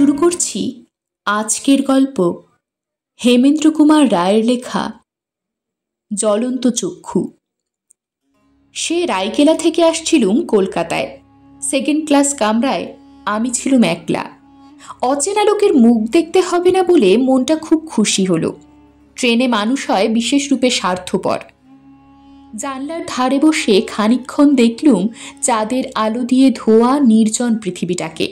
শুরু করছি আজকের গল্প হেমেন্দ্র কুমার রায়ের লেখা জ্বলন্ত চক্ষু। সে রায়কেলা থেকে আসছিলুম কলকাতায়। সেকেন্ড ক্লাস কামরায় আমি ছিলুম একলা। অচেনা লোকের মুখ দেখতে হবে না বলে মনটা খুব খুশি হলো। ট্রেনে মানুষ হয় বিশেষ রূপে স্বার্থপর। জানলার ধারে বসে খানিকক্ষণ দেখলুম চাঁদের আলো দিয়ে ধোয়া নির্জন পৃথিবীটাকে।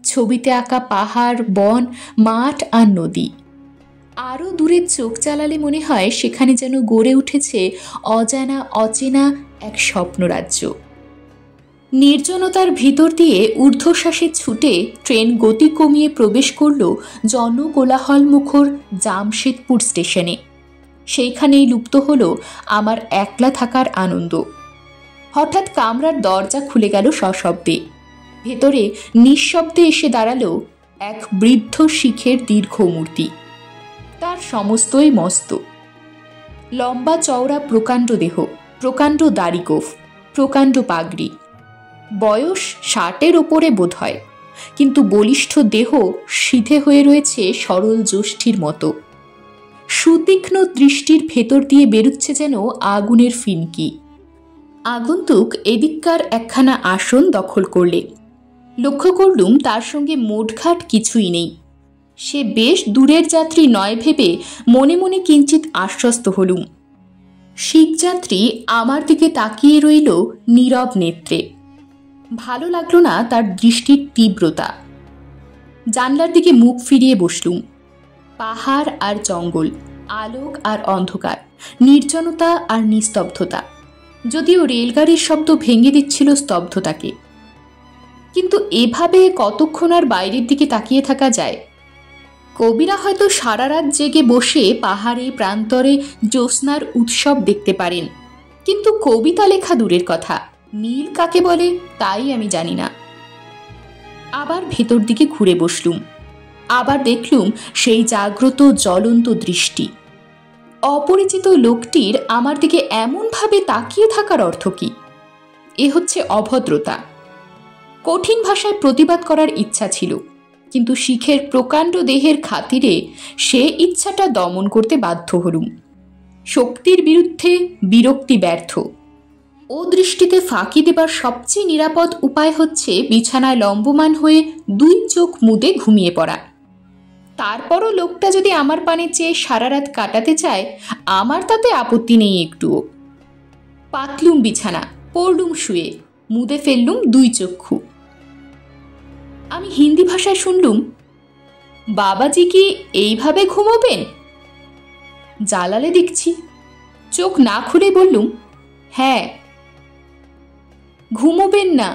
ছবিতে আঁকা পাহাড়, বন, মাঠ আর নদী। আরও দূরে চোখ চালালে মনে হয় সেখানে যেন গড়ে উঠেছে অজানা অচেনা এক স্বপ্নরাজ্য। নির্জনতার ভিতর দিয়ে ঊর্ধ্বশ্বাসে ছুটে ট্রেন গতি কমিয়ে প্রবেশ করল জনকোলাহল মুখর জামশেদপুর স্টেশনে। সেইখানেই লুপ্ত হলো আমার একলা থাকার আনন্দ। হঠাৎ কামরার দরজা খুলে গেল সশব্দে। ভেতরে নিঃশব্দে এসে দাঁড়ালো এক বৃদ্ধ শিখের দীর্ঘ মূর্তি। তার সমস্তই মস্ত, লম্বা চওড়া প্রকাণ্ড দেহ, প্রকাণ্ড দাড়িগোঁফ, প্রকাণ্ড পাগড়ি। বয়স 60-এর ওপরে বোধ হয়, কিন্তু বলিষ্ঠ দেহ সিধে হয়ে রয়েছে সরল জ্যোষ্ঠীর মতো। সুতীক্ষ্ণ দৃষ্টির ভেতর দিয়ে বেরুচ্ছে যেন আগুনের ফিনকি। আগন্তুক এদিককার একখানা আসন দখল করলে। লক্ষ্য করলুম তার সঙ্গে মোটঘাট কিছুই নেই। সে বেশ দূরের যাত্রী নয় ভেবে মনে মনে কিঞ্চিত আশ্বস্ত হলুম। শিখ যাত্রী আমার দিকে তাকিয়ে রইল নীরব নেত্রে। ভালো লাগলো না তার দৃষ্টির তীব্রতা। জানলার দিকে মুখ ফিরিয়ে বসলুম। পাহাড় আর জঙ্গল, আলোক আর অন্ধকার, নির্জনতা আর নিস্তব্ধতা। যদিও রেলগাড়ির শব্দ ভেঙে দিচ্ছিল স্তব্ধতাকে, কিন্তু এভাবে কতক্ষণ আর বাইরের দিকে তাকিয়ে থাকা যায়? কবিরা হয়তো সারা রাত জেগে বসে পাহাড়ে প্রান্তরে জ্যোৎস্নার উৎসব দেখতে পারেন, কিন্তু কবিতা লেখা দূরের কথা, নীল কাকে বলে তাই আমি জানি না। আবার ভেতর দিকে ঘুরে বসলুম। আবার দেখলুম সেই জাগ্রত জ্বলন্ত দৃষ্টি। অপরিচিত লোকটির আমার দিকে এমনভাবে তাকিয়ে থাকার অর্থ কি? এ হচ্ছে অভদ্রতা। কঠিন ভাষায় প্রতিবাদ করার ইচ্ছা ছিল, কিন্তু শিখের প্রকাণ্ড দেহের খাতিরে সে ইচ্ছাটা দমন করতে বাধ্য হলুম। শক্তির বিরুদ্ধে বিরক্তি ব্যর্থ। ও দৃষ্টিতে ফাঁকি দেবার সবচেয়ে নিরাপদ উপায় হচ্ছে বিছানায় লম্বমান হয়ে দুই চোখ মুদে ঘুমিয়ে পড়া। তারপরও লোকটা যদি আমার পানে চেয়ে সারা রাত কাটাতে চায়, আমার তাতে আপত্তি নেই একটুও। পাতলুম বিছানা, পড়লুম শুয়ে, মুদে ফেললুম দুই চক্ষু। আমি হিন্দি ভাষায় শুনলুম, বাবাজি কি এইভাবে ঘুমোবেন? জ্বালালে দেখছি। চোখ না খুলে বললুম, হ্যাঁ। ঘুমোবেন না?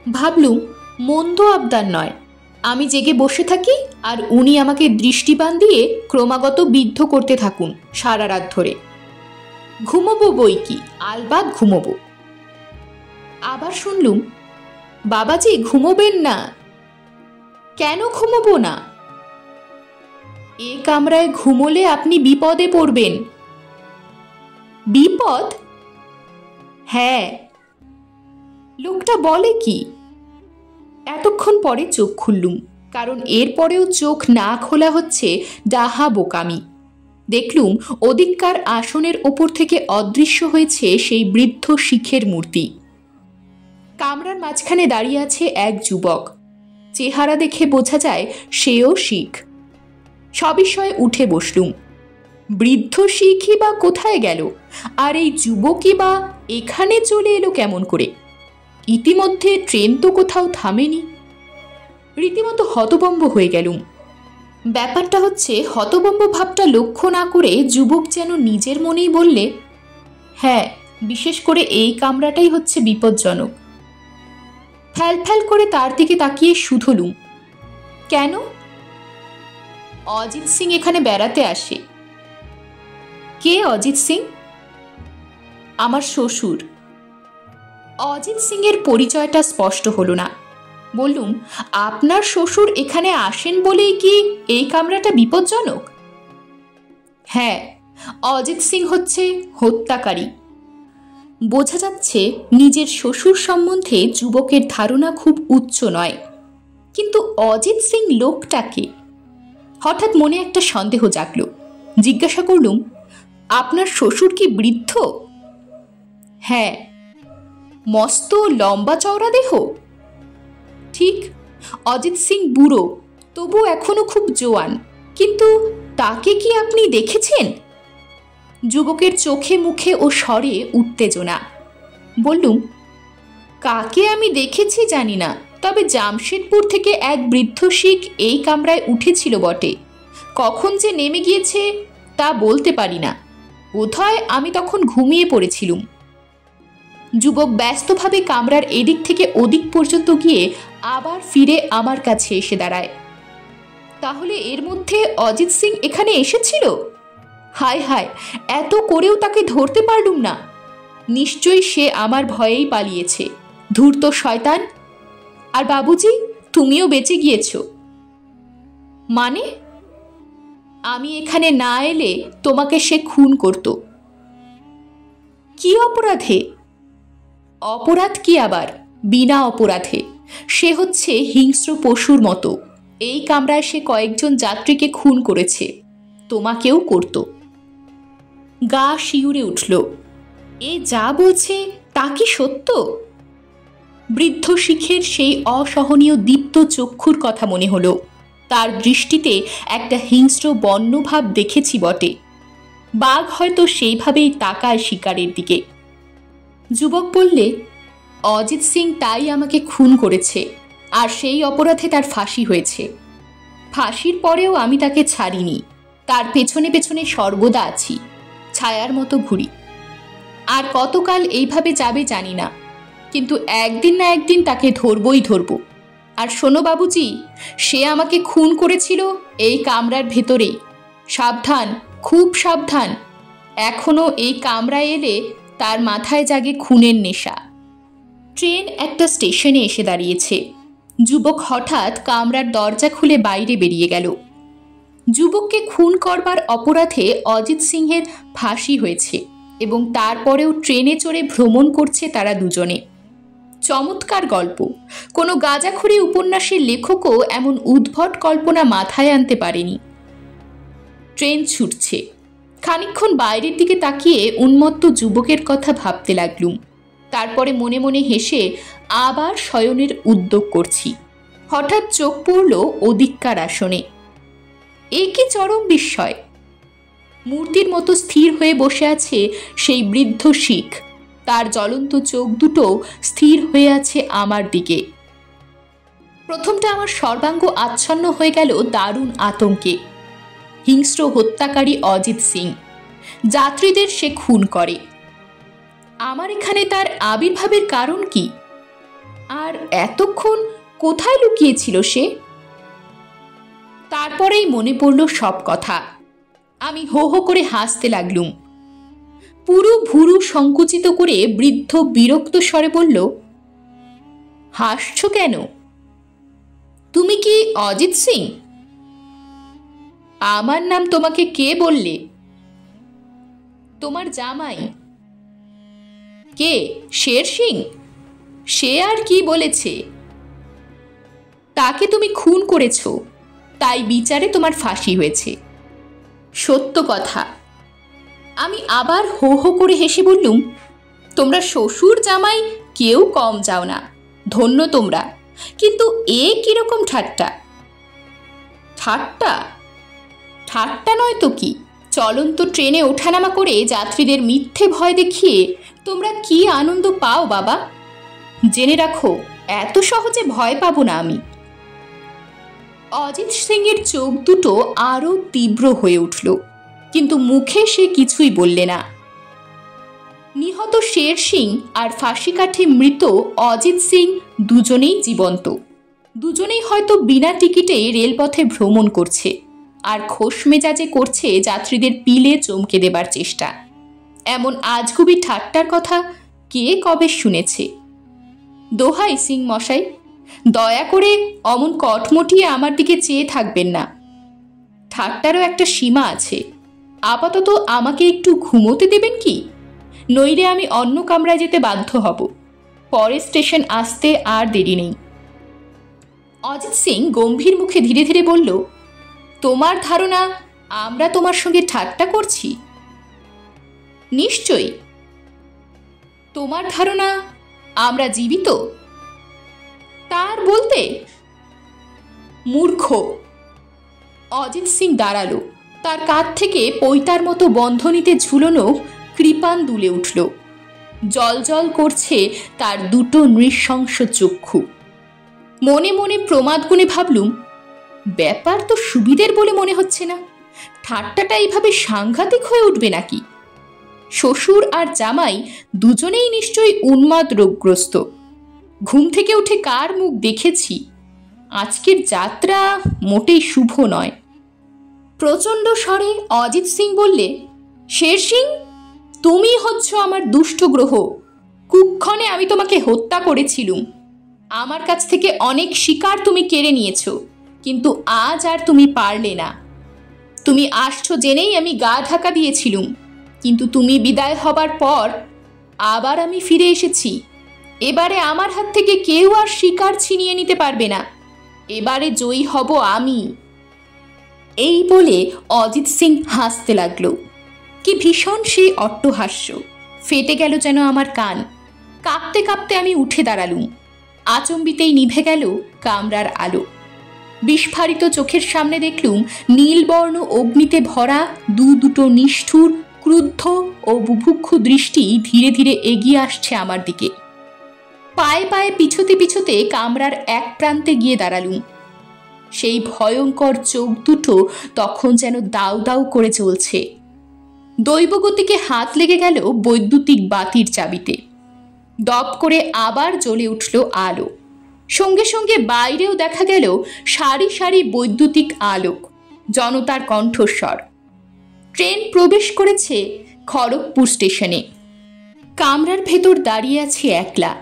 ভাবলুম মন্দ আবদার নয়। আমি জেগে বসে থাকি আর উনি আমাকে দৃষ্টিবান দিয়ে ক্রমাগত বিদ্ধ করতে থাকুন সারা রাত ধরে। ঘুমোবো বই কি, আলবাদ ঘুমোবো। আবার শুনলুম, বাবাজি ঘুমোবেন না? কেন ঘুমোবো না? এ কামরায় ঘুমোলে আপনি বিপদে পড়বেন। বিপদ? হ্যাঁ। লোকটা বলে কি? এতক্ষণ পরে চোখ খুললুম, কারণ এরপরেও চোখ না খোলা হচ্ছে ডাহা বোকামি। দেখলুম ওদিককার আসনের ওপর থেকে অদৃশ্য হয়েছে সেই বৃদ্ধ শিখের মূর্তি। কামরার মাঝখানে দাঁড়িয়ে আছে এক যুবক। চেহারা দেখে বোঝা যায় সেও শিখ। সবিষয়ে উঠে বসলুম। বৃদ্ধ শিখই বা কোথায় গেল, আর এই যুবকই বা এখানে চলে এলো কেমন করে? ইতিমধ্যে ট্রেন তো কোথাও থামেনি। রীতিমতো হতভম্ব হয়ে গেলুম। ব্যাপারটা হচ্ছে, হতভম্ব ভাবটা লক্ষ্য না করে যুবক যেন নিজের মনেই বললে, হ্যাঁ, বিশেষ করে এই কামরাটাই হচ্ছে বিপজ্জনক। ফ্যাল ফ্যাল করে তার দিকে তাকিয়ে শুধলুম, কেন? অজিত সিং এখানে বেড়াতে আসে। কে অজিত সিং? আমার শ্বশুর। অজিত সিং এর পরিচয়টা স্পষ্ট হলো না। বললুম, আপনার শ্বশুর এখানে আসেন বলেই কি এই কামরাটা বিপজ্জনক? হ্যাঁ, অজিত সিং হচ্ছে হত্যাকারী। বোঝা যাচ্ছে নিজের শ্বশুর সম্বন্ধে যুবকের ধারণা খুব উচ্চ নয়। কিন্তু অজিত সিং লোকটাকে হঠাৎ মনে একটা সন্দেহ জাগল। জিজ্ঞাসা করলুম, আপনার শ্বশুর কি বৃদ্ধ? হ্যাঁ। মস্ত লম্বা চওড়া দেহ? ঠিক। অজিত সিং বুড়ো, তবু এখনো খুব জোয়ান। কিন্তু তাকে কি আপনি দেখেছেন? যুবকের চোখে মুখে ও স্বরে উত্তেজনা। বললুম, কাকে আমি দেখেছি জানি না, তবে জামশেদপুর থেকে এক বৃদ্ধ শিখ এই কামরায় উঠেছিল বটে। কখন যে নেমে গিয়েছে তা বলতে পারি না। বোধহয় আমি তখন ঘুমিয়ে পড়েছিলুম। যুবক ব্যস্তভাবে কামরার এদিক থেকে ওদিক পর্যন্ত গিয়ে আবার ফিরে আমার কাছে এসে দাঁড়ায়। তাহলে এর মধ্যে অজিত সিং এখানে এসেছিল? হায় হায়, এত করেও তাকে ধরতে পারলুম না। নিশ্চয়ই সে আমার ভয়েই পালিয়েছে। ধূর্ত শয়তান! আর বাবুজি, তুমিও বেঁচে গিয়েছ। মানে? আমি এখানে না এলে তোমাকে সে খুন করত। কি অপরাধে? অপরাধ কি আবার? বিনা অপরাধে। সে হচ্ছে হিংস্র পশুর মতো। এই কামরায় সে কয়েকজন যাত্রীকে খুন করেছে, তোমাকেও করত। গা শিউরে উঠল। এ যা বলছে তা কি সত্য? বৃদ্ধ শিখের সেই অসহনীয় দীপ্ত চক্ষুর কথা মনে হলো। তার দৃষ্টিতে একটা হিংস্র বন্যভাব দেখেছি বটে। বাঘ হয়তো সেইভাবেই তাকায় শিকারের দিকে। যুবক বললে, অজিত সিং তাই আমাকে খুন করেছে, আর সেই অপরাধে তার ফাঁসি হয়েছে। ফাঁসির পরেও আমি তাকে ছাড়িনি। তার পেছনে পেছনে সর্বদা আছি, ছায়ার মতো ঘুরি। আর কতকাল এইভাবে যাবে জানি না, কিন্তু একদিন না একদিন তাকে ধরবই ধরব। আর শোনো বাবুজি, সে আমাকে খুন করেছিল এই কামরার ভেতরেই। সাবধান, খুব সাবধান। এখনো এই কামরায় এলে তার মাথায় জাগে খুনের নেশা। ট্রেন একটা স্টেশনে এসে দাঁড়িয়েছে। যুবক হঠাৎ কামরার দরজা খুলে বাইরে বেরিয়ে গেল। যুবককে খুন করবার অপরাধে অজিত সিংহের ফাঁসি হয়েছে এবং তারপরেও ট্রেনে চড়ে ভ্রমণ করছে তারা দুজনে। চমৎকার গল্প। কোনো গাঁজাখুরি উপন্যাসের লেখকও এমন উদ্ভট কল্পনা মাথায় আনতে পারেনি। ট্রেন ছুটছে। খানিকক্ষণ বাইরের দিকে তাকিয়ে উন্মত্ত যুবকের কথা ভাবতে লাগলুম। তারপরে মনে মনে হেসে আবার শয়নের উদ্যোগ করছি। হঠাৎ চোখ পড়ল ওদিককার আসনে। এ কি চরম বিস্ময়! মূর্তির মতো স্থির হয়ে বসে আছে সেই বৃদ্ধ শিখ। তার জ্বলন্ত চোখ দুটো স্থির হয়ে আছে আমার দিকে। প্রথমটা আমার সর্বাঙ্গ আচ্ছন্ন হয়ে গেল দারুণ আতঙ্কে। হিংস্র হত্যাকারী অজিত সিং, যাত্রীদের সে খুন করে। আমার এখানে তার আবির্ভাবের কারণ কি? আর এতক্ষণ কোথায় লুকিয়েছিল সে? তারপরেই মনে পড়ল সব কথা। আমি হো হো করে হাসতে লাগলুম। পুরো ভুরু সংকুচিত করে বৃদ্ধ বিরক্ত স্বরে বলল, হাসছ কেন? তুমি কি অজিত সিং? আমার নাম তোমাকে কে বললে? তোমার জামাই। কে? শের সিং? সে আর কি বলেছে? তাকে তুমি খুন করেছ, তাই বিচারে তোমার ফাঁসি হয়েছে। সত্য কথা। আমি আবার হো হো করে হেসে বললুম, তোমরা শ্বশুর জামাই কেউ কম যাও না, ধন্য তোমরা। কিন্তু এ কিরকম ঠাট্টা? ঠাট্টা? ঠাট্টা নয় তো কি। চলন্ত ট্রেনে ওঠানামা করে যাত্রীদের মিথ্যে ভয় দেখিয়ে তোমরা কি আনন্দ পাও বাবা! জেনে রাখো, এত সহজে ভয় পাবো না আমি। অজিত সিংয়ের চোখ দুটো আরো তীব্র হয়ে উঠল, কিন্তু মুখে সে কিছুই বললে না। নিহত শের সিং আর ফাঁসি কাঠে মৃত অজিত সিং দুজনেই জীবন্ত। দুজনেই হয়তো বিনা টিকিটে রেলপথে ভ্রমণ করছে, আর খোশ মেজাজে করছে যাত্রীদের পিলে চমকে দেবার চেষ্টা। এমন আজগুবি ঠাট্টার কথা কে কবে শুনেছে? দোহাই সিং মশাই, দয়া করে অমন কটমটিয়ে আমার দিকে চেয়ে থাকবেন না। ঠাট্টারও একটা সীমা আছে। আপাতত আমাকে একটু ঘুমোতে দেবেন কি? নইলে আমি অন্য কামরায় যেতে বাধ্য হব। পরের স্টেশন আসতে আর দেরি নেই। অজিত সিং গম্ভীর মুখে ধীরে ধীরে বলল, তোমার ধারণা আমরা তোমার সঙ্গে ঠাট্টা করছি? নিশ্চয়ই। তোমার ধারণা আমরা জীবিত? তার বলতে? মূর্খ। অজিত সিং দাঁড়ালো। তার কাঁধ থেকে পৈতার মতো বন্ধনীতে ঝুলনো কৃপাণ দুলে উঠল। জল জল করছে তার দুটো নৃশংস চক্ষু। মনে মনে প্রমাদ গুণে ভাবলুম, ব্যাপার তো সুবিধের বলে মনে হচ্ছে না। ঠাট্টাটা এইভাবে সাংঘাতিক হয়ে উঠবে নাকি? শ্বশুর আর জামাই দুজনেই নিশ্চয়ই উন্মাদ রোগগ্রস্ত। ঘুম থেকে উঠে কার মুখ দেখেছি। আজকের যাত্রা মোটেই শুভ নয়। প্রচণ্ড স্বরে অজিত সিং বললে, শের সিং, তুমি হচ্ছ আমার দুষ্ট গ্রহ। কুক্ষণে আমি তোমাকে হত্যা করেছিলুম। আমার কাছ থেকে অনেক শিকার তুমি কেড়ে নিয়েছ, কিন্তু আজ আর তুমি পারলে না। তুমি আসছো জেনেই আমি গা ঢাকা দিয়েছিলুম, কিন্তু তুমি বিদায় হবার পর আবার আমি ফিরে এসেছি। এবারে আমার হাত থেকে কেউ আর শিকার ছিনিয়ে নিতে পারবে না। এবারে জয়ী হব আমি। এই বলে অজিত সিং হাসতে লাগলো। কি ভীষণ সেই অট্টহাস্য! ফেটে গেল যেন আমার কান। কাঁপতে কাঁপতে আমি উঠে দাঁড়ালুম। আচম্বিতেই নিভে গেল কামরার আলো। বিস্ফারিত চোখের সামনে দেখলুম নীলবর্ণ অগ্নিতে ভরা দুটো নিষ্ঠুর, ক্রুদ্ধ ও বুভুক্ষু দৃষ্টি ধীরে ধীরে এগিয়ে আসছে আমার দিকে। পায়ে পায়ে পিছুতে পিছুতে কামরার এক প্রান্তে গিয়ে দাঁড়ালুম। সেই ভয়ঙ্কর চোখ দুটো তখন যেন দাউ দাউ করে চলছে। দৈবগতিকে হাত লেগে গেল বৈদ্যুতিক বাতির চাবিতে। দপ করে আবার জ্বলে উঠল আলো। সঙ্গে সঙ্গে বাইরেও দেখা গেল সারি সারি বৈদ্যুতিক আলোক, জনতার কণ্ঠস্বর। ট্রেন প্রবেশ করেছে খড়গপুর স্টেশনে। কামরার ভেতর দাঁড়িয়ে আছি একলা।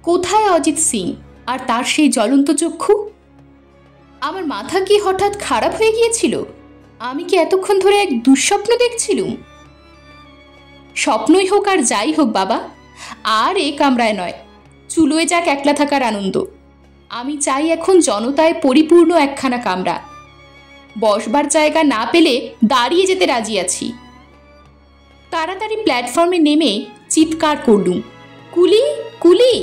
কোথায় অজিত সিং আর তার সেই জ্বলন্ত চক্ষু? আমার মাথা কি হঠাৎ খারাপ হয়ে গিয়েছিল? আমি কি এতক্ষণ ধরে এক দুঃস্বপ্ন দেখছিলুম? স্বপ্নই হোক আর যাই হোক বাবা, আর এ কামরায় নয়। চুলোয় যাক একলা থাকার আনন্দ। আমি চাই এখন জনতায় পরিপূর্ণ একখানা কামরা। বসবার জায়গা না পেলে দাঁড়িয়ে যেতে রাজি আছি। তাড়াতাড়ি প্ল্যাটফর্মে নেমে চিৎকার করলুম, কুলি, কুলি।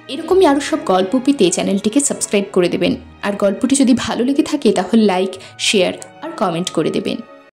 এরকমই আরও সব গল্প পেতে চ্যানেলটিকে সাবস্ক্রাইব করে দেবেন। আর গল্পটি যদি ভালো লেগে থাকে তাহলে লাইক, শেয়ার আর কমেন্ট করে দেবেন।